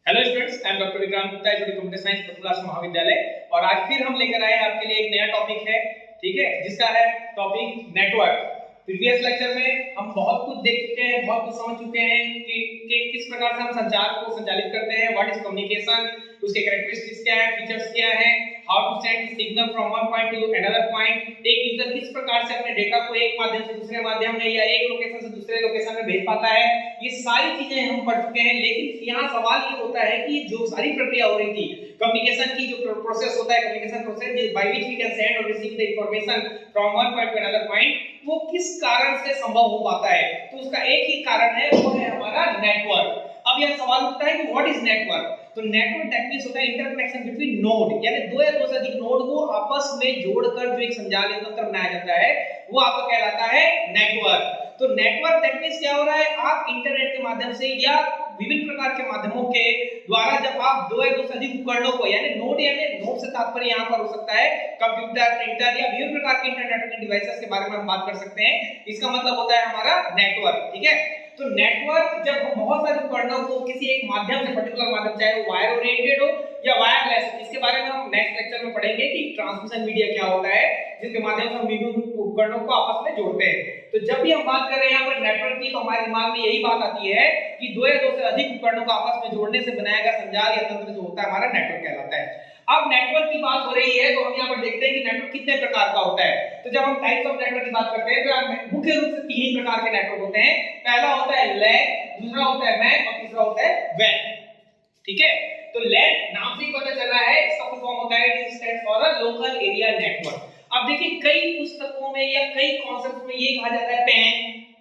Hello students, I am doctor Vikrant Gupta, computer science प्रथम महाविद्यालय। और आज फिर हम लेकर आए हैं आपके लिए एक नया टॉपिक है, ठीक है, जिसका है टॉपिक नेटवर्क। प्रीवियस लेक्चर में हम बहुत कुछ देख चुके हैं, बहुत कुछ समझ चुके हैं कि किस प्रकार से हम संचार को संचालित करते हैं, व्हाट इज कम्युनिकेशन, उसके कैरेक्टरिस्टिक्स क्या है, फीचर्स क्या है, how to send signal from one point to another point. एक यूजर किस प्रकार से अपने डेटा को एक माध्यम से दूसरे माध्यम में या एक लोकेशन से दूसरे लोकेशन में भेज पाता है, ये सारी चीजें हम पढ़ चुके हैं। लेकिन यहाँ सवाल ये होता है कि जो सारी प्रक्रिया हो रही थी कम्युनिकेशन की, जो प्रोसेस होता है communication process by which we can send और receive the information from one point to another point, वो किस कारण से संभव हो पाता है। तो उसका एक ही कारण है, वो है हमारा नेटवर्क। अब यह सवाल उठता है कि व्हाट इज नेटवर्क। तो नेटवर्क दैट मींस होता है इंटरकनेक्शन बिटवीन नोड, यानी दो या दो से अधिक नोड को आपस में जोड़कर जो एक संजाल तंत्र बनाया जाता है, वो आपका कहलाता है नेटवर्क। तो नेटवर्क दैट मींस क्या हो रहा है, आप इंटरनेट के माध्यम से या विभिन्न प्रकार के माध्यमों के द्वारा जब आप दो या दो से अधिक उपकरणों को, यानी नोड से तात्पर्य यहाँ पर हो सकता है कंप्यूटर, प्रिंटर या विभिन्न प्रकार के इंटरनेट डिवाइसेस के बारे में हम बात कर सकते हैं। इसका मतलब होता है हमारा नेटवर्क, ठीक है। तो नेटवर्क जब हम बहुत सारे उपकरणों को किसी एक माध्यम से, पर्टिकुलर माध्यम, चाहे वो वायर ओरिएंटेड हो या वायरलेस, इसके बारे में हम नेक्स्ट लेक्चर में पढ़ेंगे कि ट्रांसमिशन मीडिया क्या होता है, जिसके माध्यम से हम विभिन्न उपकरणों को आपस में जोड़ते हैं। तो जब भी हम बात कर रहे हैं यहाँ पर नेटवर्क की, तो हमारे दिमाग में यही बात आती है कि दो या दो से अधिक उपकरणों को आपस में जोड़ने से बनाया गया संजाल या तंत्र जो होता है हमारा नेटवर्क कहलाता है। अब नेटवर्क की बात हो रही है, तो हम यहाँ पर देखते हैं कि नेटवर्क कितने प्रकार का होता है। तो जब हम टाइप्स ऑफ नेटवर्क की बात करते हैं, तो मुख्य रूप से तीन प्रकार के नेटवर्क होते हैं। पहला होता है लैन, दूसरा होता है मैन और तीसरा होता है वैन, ठीक है। तो लैन नाम से ही पता चल रहा है, इसका फुल फॉर्म होता है it stands for a local area network. अब देखिए कई पुस्तकों में या कई कॉन्सेप्ट्स में ये कहा जाता है पैन,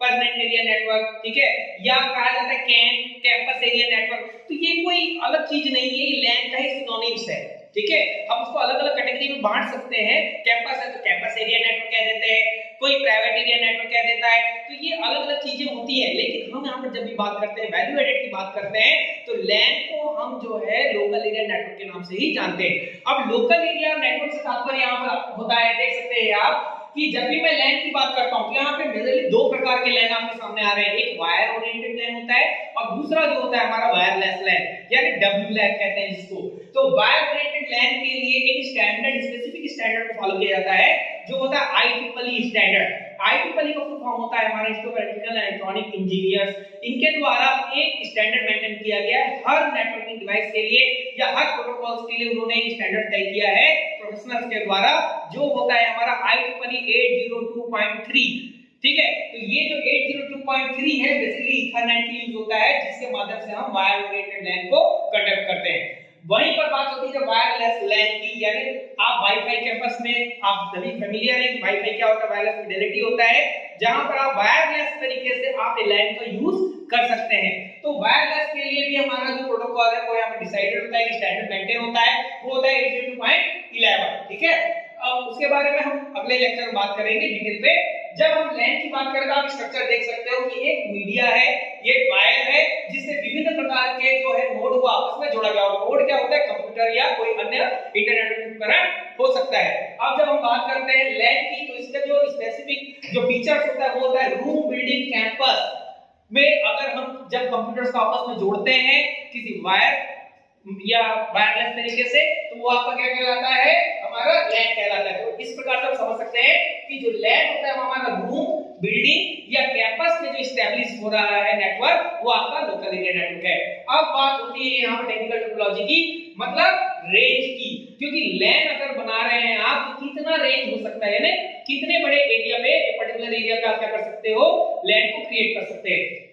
परमानेंट एरिया नेटवर्क, ठीक है, या कहा जाता है कैन, कैंपस एरिया नेटवर्क। तो ये कोई अलग चीज नहीं है, ये लैन का ही सिनोनिम्स है, ठीक है। हम उसको अलग अलग कैटेगरी में बांट सकते हैं। कैंपस है तो कैंपस एरिया नेटवर्क कह देते हैं, कोई प्राइवेट एरिया नेटवर्क कह देता है। तो ये अलग अलग चीजें होती है। लेकिन हम यहाँ पर जब भी बात करते हैं, वैल्यू एडेड की बात करते हैं, तो लैन को हम जो है लोकल एरिया नेटवर्क के नाम से ही जानते हैं। अब लोकल एरिया नेटवर्क से तात्पर्य यहाँ पर होता है, देख सकते हैं आप कि जब भी मैं लैन की बात करता हूं, तो यहाँ पे मेजरली दो प्रकार के लैन आपके सामने आ रहे हैं। एक वायर ओरिएंटेड लैन होता है और दूसरा जो होता है हमारा वायरलेस लैन, यानी WLAN कहते हैं जिसको। तो वायर ओरिएंटेड लैन के लिए एक स्टैंडर्ड, स्पेसिफिक स्टैंडर्ड को फॉलो किया जाता है, जो होता है IEEE स्टैंडर्ड। IEEE का फुल फॉर्म होता है हमारे institute of electrical and electronic engineers. इनके द्वारा एक स्टैंडर्ड मेंटेन किया गया है हर नेटवर्किंग डिवाइस के लिए या हर प्रोटोकॉल्स के लिए। उन्होंने एक स्टैंडर्ड तय किया है प्रोफेशनल्स के द्वारा, जो होता है हमारा IEEE 802.3, ठीक है। तो ये जो 802.3 है बेसिकली ईथरनेट के यूज होता है, जिसके माध्यम से हम वायर ओरिएंटेड लैन को कंडक्ट करते हैं। वहीं पर बात होती है जब वायरलेस लैन की, यानी आप वाईफाई कैंपस में आप सभी फेमिलियर हैं कि वाईफाई क्या होता है, वायरलेस फिडेलिटी होता है, जहां पर आप वायरलेस तरीके से आप लैन का यूज कर सकते हैं। तो वायरलेस के लिए भी हमारा जो प्रोटोकॉल है वो यहाँ पे डिसाइडेड होता है कि स्टैंडर्ड मेंटेन होता है, वो होता है 802.11, ठीक है। अब उसके बारे में हम अगले लेक्चर में बात करेंगे डिटेल पे। जब हम लैन की बात करें तो आप स्ट्रक्चर देख सकते हो कि एक मीडिया है, एक वायर है, जिससे विभिन्न प्रकार के जो है नोड को आपस में जोड़ा गया। और नोड क्या होता है, कंप्यूटर या कोई अन्य इंटरनेट उपकरण हो सकता है। अब जब हम बात करते हैं लैन की, तो इसका जो स्पेसिफिक जो फीचर्स होता है वो होता है रूम, बिल्डिंग, कैंपस में अगर हम जब कंप्यूटर्स को आपस में जोड़ते हैं किसी वायर या वायरलेस तरीके से, तो वो आपका क्या कहलाता है, हमारा लैन कहलाता है। तो इस प्रकार से हम समझ सकते हैं कि जो लैन होता है हमारा रूम, बिल्डिंग या कैंपस में जो एस्टैब्लिश हो रहा है नेटवर्क, वो आपका लोकल एरिया नेटवर्क है। अब बात होती है यहाँ पर टेक्निकल टोपोलॉजी की, मतलब रेंज की, क्योंकि लैन अगर बना रहे हैं आप तो कितना रेंज हो सकता है, यानी कितने बड़े एरिया पे, पर्टिकुलर एरिया पे आप क्या कर सकते हो, लैन को क्रिएट कर सकते हैं।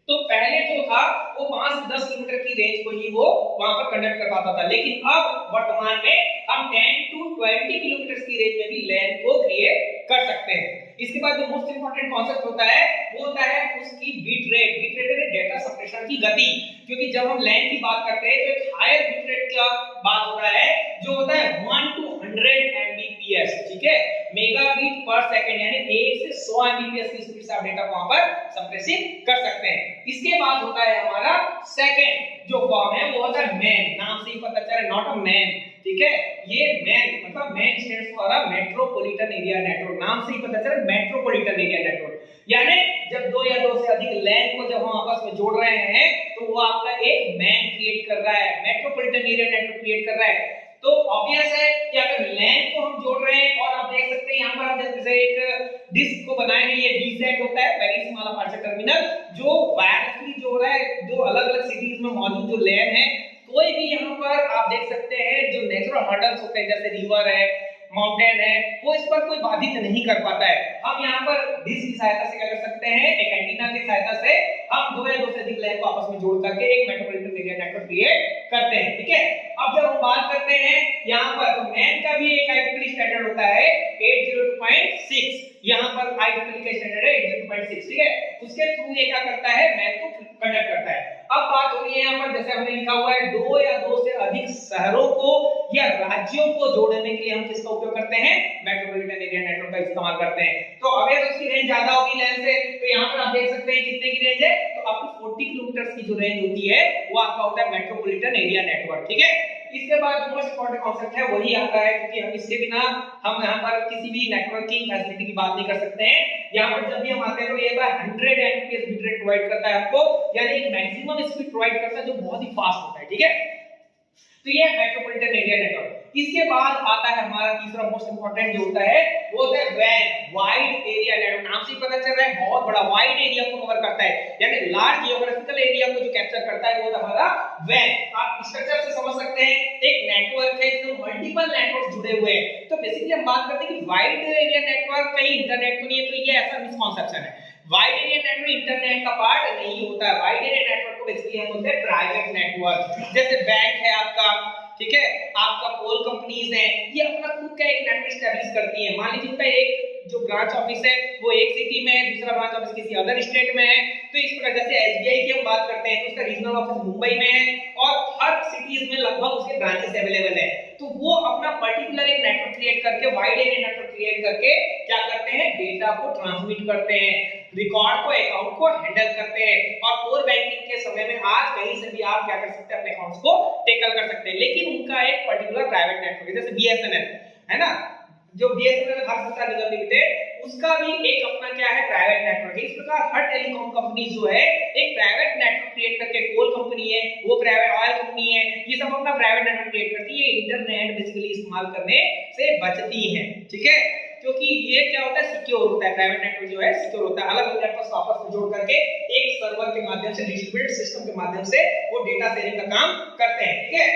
तो पहले जो था वो 5 से 10 किलोमीटर की रेंज को ही वो वहां पर कंडक्ट कर पाता था, लेकिन अब वर्तमान में हम 10 to 20 किलोमीटर की रेंज में भी लैन को क्रिएट कर सकते हैं। इसके बाद जो मोस्ट इंपोर्टेंट कॉन्सेप्ट होता है वो होता है उसकी बीट रेट। बीट रेट है डेटा सप्रेशन की गति, क्योंकि जब हम लैन की बात करते हैं तो एक हायर बीट रेट का बात हो रहा है, जो होता है 1 to 100 Mbps, ठीक है, मेगाबिट पर सेकंड, यानी 1 से 100 Mbps की स्पीड से आप डेटा को वहां पर संप्रेषित कर सकते हैं। इसके बाद होता है हमारा सेकंड जो फॉर्म है वो होता है मैन, नाम से ही पता चल रहा है, नॉट अ मैन, ठीक है। ये मैन मतलब man stands for a metropolitan area network, नाम से ही पता चल रहा है मेट्रोपॉलिटन एरिया नेटवर्क, यानी जब दो या दो से अधिक लैन को जब हम आपस में जोड़ रहे हैं तो वो आपका एक मैन क्रिएट कर रहा है, मेट्रोपॉलिटन एरिया नेटवर्क क्रिएट कर रहा है। तो ऑब्वियस है कि अगर लैन को हम जोड़ रहे हैं और आप देख सकते हैं यहाँ पर हम जैसे एक डिस्क को बनाए हैं, ये वीसेट होता है वेरी स्मॉल पार्टिकल टर्मिनल, जो वायरलेसली जोड़ रहा है दो अलग-अलग सिटीज में मौजूद जो लैन है। कोई भी यहाँ पर आप देख सकते हैं जो नेचुरल हर्डल्स होते हैं जैसे रिवर है, माउंटेन है, वो इस पर कोई बाधित नहीं कर पाता है। हम यहाँ पर डिश की सहायता से क्या कर सकते हैं, एक एंटीना की सहायता से हम दो या दो से अधिक लैन को आपस में जोड़ करके एक मेट्रोपॉलिटन एरिया नेटवर्क क्रिएट करते हैं। ठीक है, अब जब हम बात करते हैं यहाँ पर तो मैन का भी एक IEEE स्टैंडर्ड होता है 802.6, यहाँ पर IEEE का स्टैंडर्ड है 802.6। ठीक है, उसके थ्रू ये क्या करता है, मैन को कंडक्ट करता है। अब बात हो रही है यहाँ पर जैसे हमने लिखा हुआ है दो या दो से अधिक शहरों को या राज्यों को जोड़ने के लिए हम किसका उपयोग करते हैं, मेट्रोपॉलिटन एरिया नेटवर्क का इस्तेमाल करते हैं। तो अगर उसकी रेंज ज्यादा होगी लैन से तो यहाँ पर आप देख सकते हैं कितने की रेंज है, तो आपको 40 किलोमीटर की जो रेंज होती है वो आपका होता है मेट्रोपॉलिटन एरिया नेटवर्क। ठीक है, इसके बाद जो मोस्ट इंपॉर्टेंट कांसेप्ट है वही आता है, क्योंकि हम इसके बिना हम यहाँ पर किसी भी नेटवर्किंग फैसिलिटी की बात नहीं कर सकते हैं। यहाँ पर जब भी हम आते हैं तो ये 100 Mbps बिट रेट प्रोवाइड करता है आपको, यानी एक मैक्सिमम स्पीड प्रोवाइड करता है जो बहुत ही फास्ट होता है। ठीक है, तो ये मेट्रोपॉलिटन एरिया नेटवर्क। इसके बाद आता है हमारा तीसरा मोस्ट इंपॉर्टेंट जो होता है वो होता है वैन, वाइड एरिया नेटवर्क। नाम से पता चल रहा है बहुत बड़ा वाइड एरिया को कवर करता है, यानी लार्ज जियोग्राफिकल एरिया को जो कैप्चर करता है वो होता है हमारा वैन। आप स्ट्रक्चर से समझ सकते हैं एक नेटवर्क है जिसमें मल्टीपल नेटवर्क जुड़े हुए हैं। तो बेसिकली हम बात करते हैं कि वाइड एरिया नेटवर्क कहीं इंटरनेट तो नहीं है, तो ये ऐसा मिसकंसेप्शन है। वाइड एरिया नेटवर्क इंटरनेट का पार्ट नहीं होता है। वाइड एरिया नेटवर्क को बेसिकली हम बोलते हैं प्राइवेट नेटवर्क। जैसे बैंक है आपका, ठीक है, आपका कोल कंपनीज है, ये अपना खुद का एक नेटवर्क एस्टैब्लिश करती है। मान लीजिए उनका एक जो ब्रांच ऑफिस है वो एक सिटी में है, दूसरा ब्रांच ऑफिस किसी अदर स्टेट में है। तो इस प्रकार जैसे SBI की हम बात करते हैं तो उसका रीजनल ऑफिस मुंबई में है और हर सिटीज में लगभग उसके ब्रांचेस अवेलेबल है। तो वो अपना पर्टिकुलर एक नेटवर्क क्रिएट करके, वाइड एरिया नेटवर्क क्रिएट करके क्या करते हैं, डेटा को ट्रांसमिट करते हैं, रिकॉर्ड को, अकाउंट को हैंडल करते हैं। और कोर बैंकिंग के समय में आज कहीं से भी आप क्या कर सकते हैं, अपने अकाउंट्स को टेकल कर सकते हैं। लेकिन उनका एक पर्टिकुलर प्राइवेट नेटवर्क है, जैसे BSNL है ना, जो BSNL भारत संचार निगम लिमिटेड, उसका भी एक अपना क्या है, प्राइवेट नेटवर्क है। इस प्रकार हर टेलीकॉम कंपनी जो है एक प्राइवेट नेटवर्क क्रिएट करके, कोल कंपनी है वो प्राइवेट, ऑयल कंपनी है ये सब अपना प्राइवेट नेटवर्क क्रिएट करती है। इंटरनेट बेसिकली इस्तेमाल करने से बचती है। ठीक है, क्योंकि ये क्या होता है, सिक्योर होता है। प्राइवेट नेटवर्क जो है सिक्योर होता है, अलग अलग नेटवर्क आपस में जोड़ करके एक सर्वर के माध्यम से, डिस्ट्रीब्यूटेड सिस्टम के माध्यम से वो डेटा शेयरिंग का काम करते हैं। ठीक है,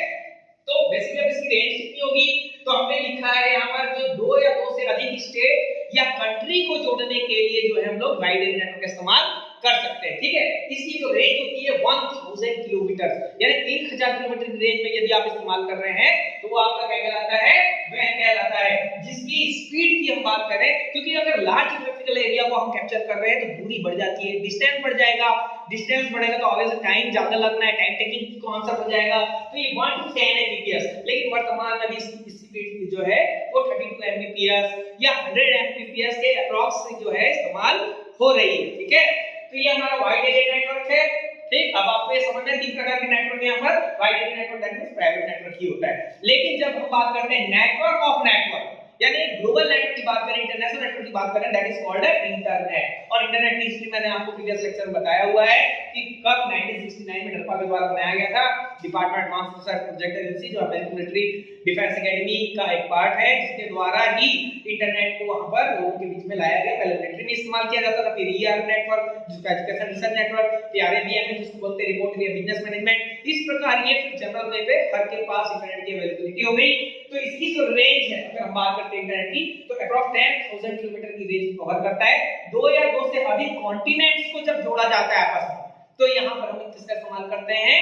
तो बेसिकली अब इसकी रेंज कितनी होगी, तो हमने लिखा है यहाँ पर जो दो या दो से अधिक स्टेट या कंट्री को जोड़ने के लिए जो है हम लोग वाइड एरिया नेटवर्क का इस्तेमाल कर सकते हैं। ठीक है, इसकी जो रेंज होती है 1000 किलोमीटर, यानी 1000 किलोमीटर की रेंज में यदि आप इस्तेमाल कर रहे हैं तो वो आपका क्या कहलाता है, वैन कहलाता है। जिसकी स्पीड की हम बात करें, क्योंकि अगर लार्ज जियोग्राफिकल एरिया को हम कैप्चर कर रहे हैं तो दूरी बढ़ जाती है, डिस्टेंस बढ़ जाएगा, डिस्टेंस बढ़ेगा तो ऑब्वियसली टाइम ज्यादा लगना है, टाइम टेकिंग को आंसर हो जाएगा। तो ये 1 to 10 Mbps, लेकिन वर्तमान में स्पीड जो है वो 32 Mbps या 100 Mbps के अप्रॉक्स जो है इस्तेमाल हो रही है। ठीक है, तो ये हमारा वाइड एरिया नेटवर्क है। ठीक, अब आपको ये समझना है 3 प्रकार के नेटवर्क है यहाँ पर। Wide area network that means private network ही होता है। लेकिन जब हम बात करते हैं नेटवर्क ऑफ नेटवर्क, यानी ग्लोबल नेटवर्क की बात करें, इंटरनेशनल नेटवर्क की बात करें, दैट इज कॉल्ड इंटरनेट। और इंटरनेट की हिस्ट्री मैंने आपको प्रीवियस लेक्चर में बताया हुआ है कि कब 1969 में डरपा के द्वारा बनाया गया था। Department advance research project agency जो अमेरिकन मिलिट्री डिफेंस एकेडमी का एक पार्ट है, जिसके द्वारा ही इंटरनेट को वहां पर लोगों के बीच में लाया गया। पहले मिलिट्री में इस्तेमाल किया जाता था, फिर ER नेटवर्क जिसका एजुकेशन रिसर्च नेटवर्क, फिर RABM जिसको बोलते हैं रिमोट एरिया बिजनेस मैनेजमेंट। इस प्रकार ये फिर जनरल वे पे हर के पास इंटरनेट की अवेलेबिलिटी हो गई। तो इसकी जो रेंज है, अगर हम बात करते हैं इंटरनेट की, तो अप्रॉक्स 10,000 किलोमीटर की रेंज कवर करता है। दो या दो से अधिक कॉन्टिनेंट्स को जब जोड़ा जाता है आपस में, तो यहाँ पर हम किसका इस्तेमाल करते हैं,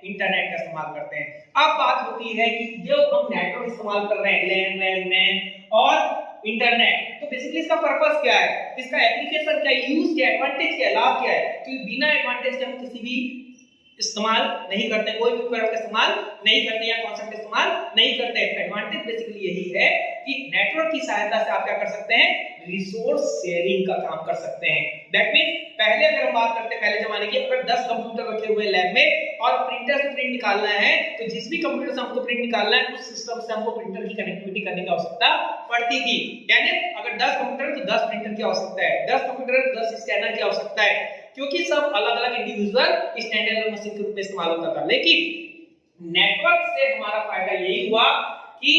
इंटरनेट का इस्तेमाल करते हैं। अब बात होती है कि जो हम नेटवर्क इस्तेमाल कर रहे हैं, लैन, वैन, मैन और इंटरनेट, तो बेसिकली इसका पर्पस क्या है, इसका एप्लीकेशन क्या है, यूज क्या है, एडवांटेज क्या है, लाभ क्या है। क्योंकि बिना एडवांटेज के हम किसी भी इस्तेमाल नहीं करते, कोई भी उपकरण का इस्तेमाल नहीं करते या कॉन्सेप्ट इस्तेमाल नहीं करते। एडवांटेज बेसिकली यही है कि नेटवर्क की सहायता से आप क्या कर सकते हैं, रिसोर्स शेयरिंग का काम कर सकते हैं। दैट मींस पहले अगर हम बात करते हैं पहले जमाने की, अगर 10 कंप्यूटर रखे हुए लैब में और प्रिंटर से प्रिंट निकालना है तो जिस भी कंप्यूटर से हमको प्रिंट निकालना है उस सिस्टम से हमको प्रिंटर की कनेक्टिविटी करने की आवश्यकता पड़ती थी। यानी अगर 10 कंप्यूटर तो 10 प्रिंटर की आवश्यकता है, 10 कंप्यूटर तो 10 स्कैनर की आवश्यकता है, क्योंकि सब अलग-अलग इंडिविजुअल स्टैंडर्ड मशीन के रूप में इस्तेमाल होता था। लेकिन नेटवर्क से हमारा फायदा यही हुआ कि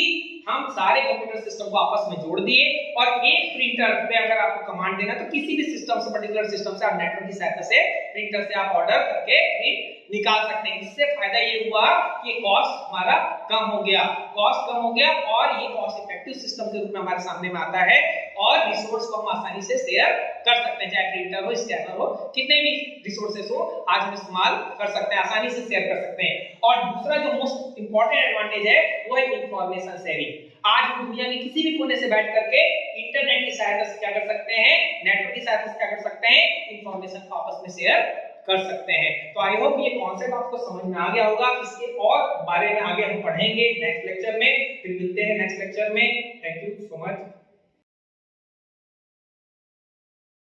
हम सारे कंप्यूटर सिस्टम को आपस में जोड़ दिए और एक प्रिंटर पे अगर आपको कमांड देना तो किसी भी सिस्टम से, पर्टिकुलर सिस्टम से आप नेटवर्क की सहायता से प्रिंटर से आप ऑर्डर करके प्रिंट निकाल सकते हैं। इससे फायदा ये हुआ कि कॉस्ट हमारा कम हो गया, कॉस्ट कम हो गया और ये कॉस्ट इफेक्टिव सिस्टम के रूप में हमारे सामने में आता है और रिसोर्स को हम आसानी से शेयर कर सकते हैं, चाहे प्रिंटर हो, स्कैनर हो, कितने भी रिसोर्सेस हो आज हम इस्तेमाल कर सकते हैं, आसानी से शेयर कर सकते हैं। और दूसरा जो मोस्ट इंपॉर्टेंट एडवांटेज है वो है इंफॉर्मेशन शेयरिंग। आज हम दुनिया के किसी भी कोने से बैठ करके इंटरनेट की सहायता से क्या कर सकते हैं, नेटवर्क की सहायता से क्या कर सकते हैं, इंफॉर्मेशन को आपस में शेयर कर सकते हैं। तो आई होप ये कॉन्सेप्ट आपको समझ में आ गया होगा। इसके और बारे में आगे हम पढ़ेंगे नेक्स्ट लेक्चर में, फिर मिलते हैं नेक्स्ट लेक्चर में। Thank you so much.